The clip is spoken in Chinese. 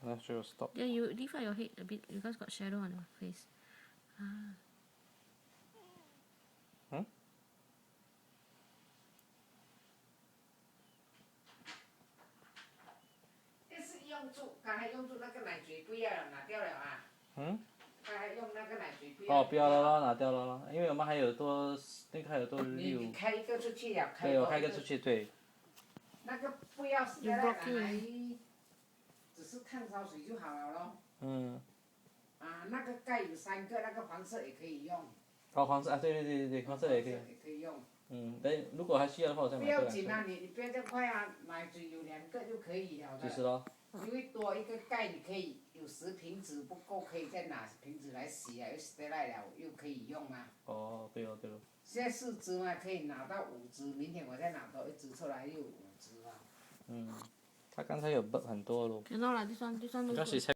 That should stop. Yeah, you lift up your head a bit because got shadow on your face. Ah. Hmm? 刚才用住那个奶嘴不要了，拿掉了啊。嗯？刚才用那个奶嘴不要。哦，不要了咯，拿掉了咯，因为我们还有多那个还有多6。你开一个出去了，对，我开一个出去，对。那个不要死在那来，只是烫烧水就好了咯。嗯。啊，那个盖有3个，那个黄色也可以用。哦，黄色啊，对，黄色也可以。也可以用。嗯，等如果还需要的话，我再买过来。不要紧啊，你不要这样快啊，奶嘴有2个就可以了的。就是咯。因为多一个盖，你可以有时瓶子不够，可以再拿瓶子来洗啊，又洗得来了，又可以用嘛。哦，对哦。现在4只嘛，可以拿到5只，明天我再拿多1只出来，又有5只了。嗯，他刚才有很多咯。Cannot lah, this one look good.